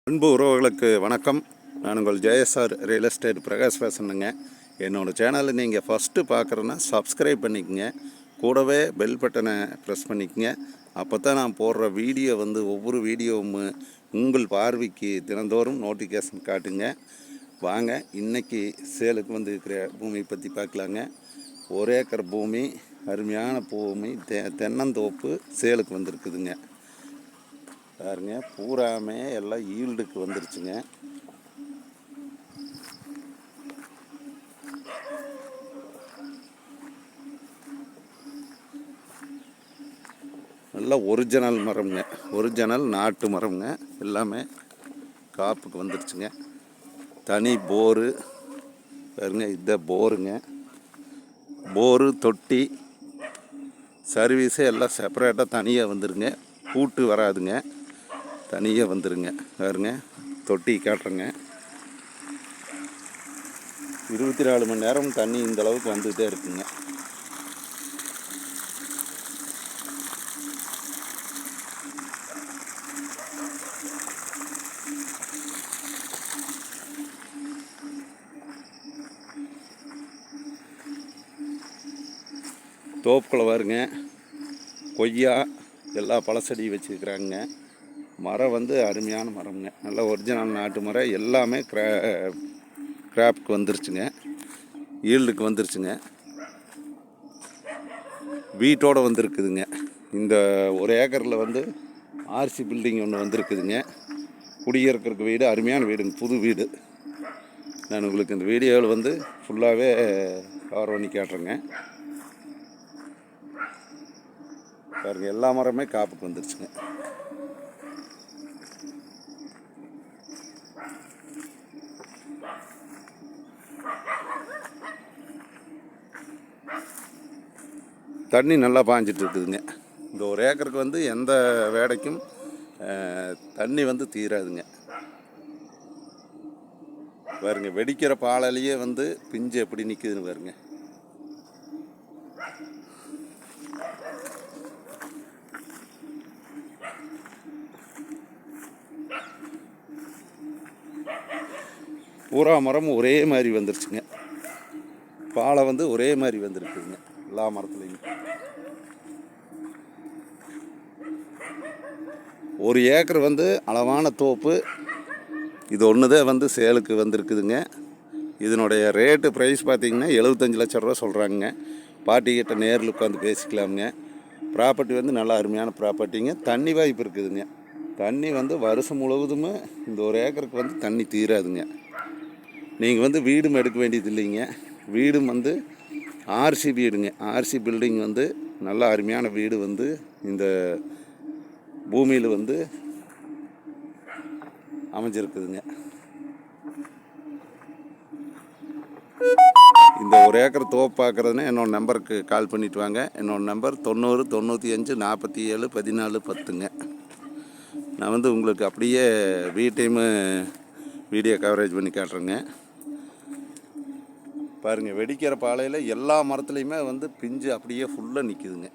அன்பு உறவுகளுக்கு வணக்கம். நான் உங்கள் ஜேஎஸ்ஆர் ரியல் எஸ்டேட் பிரகாஷ் பேசுகிறேங்க. என்னோடய சேனலை நீங்கள் ஃபஸ்ட்டு பார்க்குறேன்னா சப்ஸ்கிரைப் பண்ணிக்கங்க, கூடவே பெல் பட்டனை ப்ரெஸ் பண்ணிக்கங்க. அப்போ தான் நான் போடுற வீடியோ ஒவ்வொரு வீடியோவும் உங்கள் பார்வைக்கு தினந்தோறும் நோட்டிஃபிகேஷன் காட்டுங்க. வாங்க, இன்றைக்கி சேலுக்கு இருக்கிற பூமி பற்றி பார்க்கலாங்க. 1 ஏக்கர் பூமி, அருமையான பூமி, தென்னந்தோப்பு சேலுக்கு வந்திருக்குதுங்க. பாருங்க, பூராமே எல்லாம் ஈல்டுக்கு வந்துருச்சுங்க. நல்லா ஒரிஜினல் மரம்ங்க, ஒரிஜினல் நாட்டு மரம்ங்க. எல்லாமே காப்புக்கு வந்துருச்சுங்க. தனி போரு பாருங்க, இத போருங்க. போரு, தொட்டி, சர்வீஸு எல்லாம் செப்பரேட்டாக தனியாக வந்துருங்க. கூட்டு வராதுங்க, தனியாக வந்துருங்க. பாருங்க, தொட்டி காட்டுறேங்க. 24 மணி நேரம் தண்ணி இந்த அளவுக்கு வந்துகிட்டே இருக்குங்க. தோப்புக்குள்ள பாருங்க, கொய்யா எல்லா பழச்செடி வச்சுருக்குறாங்க. மரம் அருமையான மரம்ங்க. நல்ல ஒரிஜினல் நாட்டு மரம். எல்லாமே கிராப்புக்கு வந்துருச்சுங்க, ஈல்டுக்கு வந்துருச்சுங்க. வீட்டோடு வந்துருக்குதுங்க. இந்த 1 ஏக்கரில் ஆர்சி பில்டிங் ஒன்று வந்துருக்குதுங்க. குடியிருக்கிறதுக்கு வீடு, அருமையான வீடுங்க, புது வீடு. நான் உங்களுக்கு இந்த வீடியோவில் ஃபுல்லாகவே கவர் பண்ணி காட்டுறேங்க. பாருங்க, எல்லா மரமே காப்புக்கு வந்துருச்சுங்க. தண்ணி நல்லா பாஞ்சிட்டு இருக்குதுங்க. இந்த 1 ஏக்கருக்கு எந்த வேடைக்கும் தண்ணி தீராதுங்க. பாருங்க, வெடிக்கிற பாலையிலேயே பிஞ்சு எப்படி நிற்குதுன்னு பாருங்க. பூரா மரம் ஒரே மாதிரி வந்துருச்சுங்க. பாலை ஒரே மாதிரி வந்துருக்குதுங்க எல்லா மரத்துலையும். 1 ஏக்கர் அளவான தோப்பு. இது ஒன்று தான் சேலுக்கு வந்திருக்குதுங்க. இதனுடைய ரேட்டு ப்ரைஸ் பார்த்திங்கன்னா 75 லட்சம் ரூபா சொல்கிறாங்க. பார்ட்டிக்கிட்ட நேரில் உட்காந்து பேசிக்கலாமுங்க. ப்ராப்பர்ட்டி நல்லா அருமையான ப்ராப்பர்ட்டிங்க. தண்ணி வாய்ப்பு இருக்குதுங்க. தண்ணி வருஷம் முழுவதுமே இந்த 1 ஏக்கருக்கு தண்ணி தீராதுங்க. நீங்கள் வீடும் எடுக்க வேண்டியது இல்லைங்க. வீடும் ஆர்சி வீடுங்க. ஆர்சி பில்டிங் நல்ல அருமையான வீடு இந்த பூமியில் அமைஞ்சிருக்குதுங்க. இந்த 1 ஏக்கர் தோப்பு பார்க்குறதுன்னா என்னோடய நம்பருக்கு கால் பண்ணிவிட்டு வாங்க. என்னோடய நம்பர் 90 95 47 14 10ங்க. நான் உங்களுக்கு அப்படியே வீட்டையும் வீடியோ கவரேஜ் பண்ணி காட்டுறேங்க. பாருங்கள், வெடிக்கிற பாலையில் எல்லா மரத்துலேயுமே பிஞ்சு அப்படியே ஃபுல்லாக நிற்குதுங்க.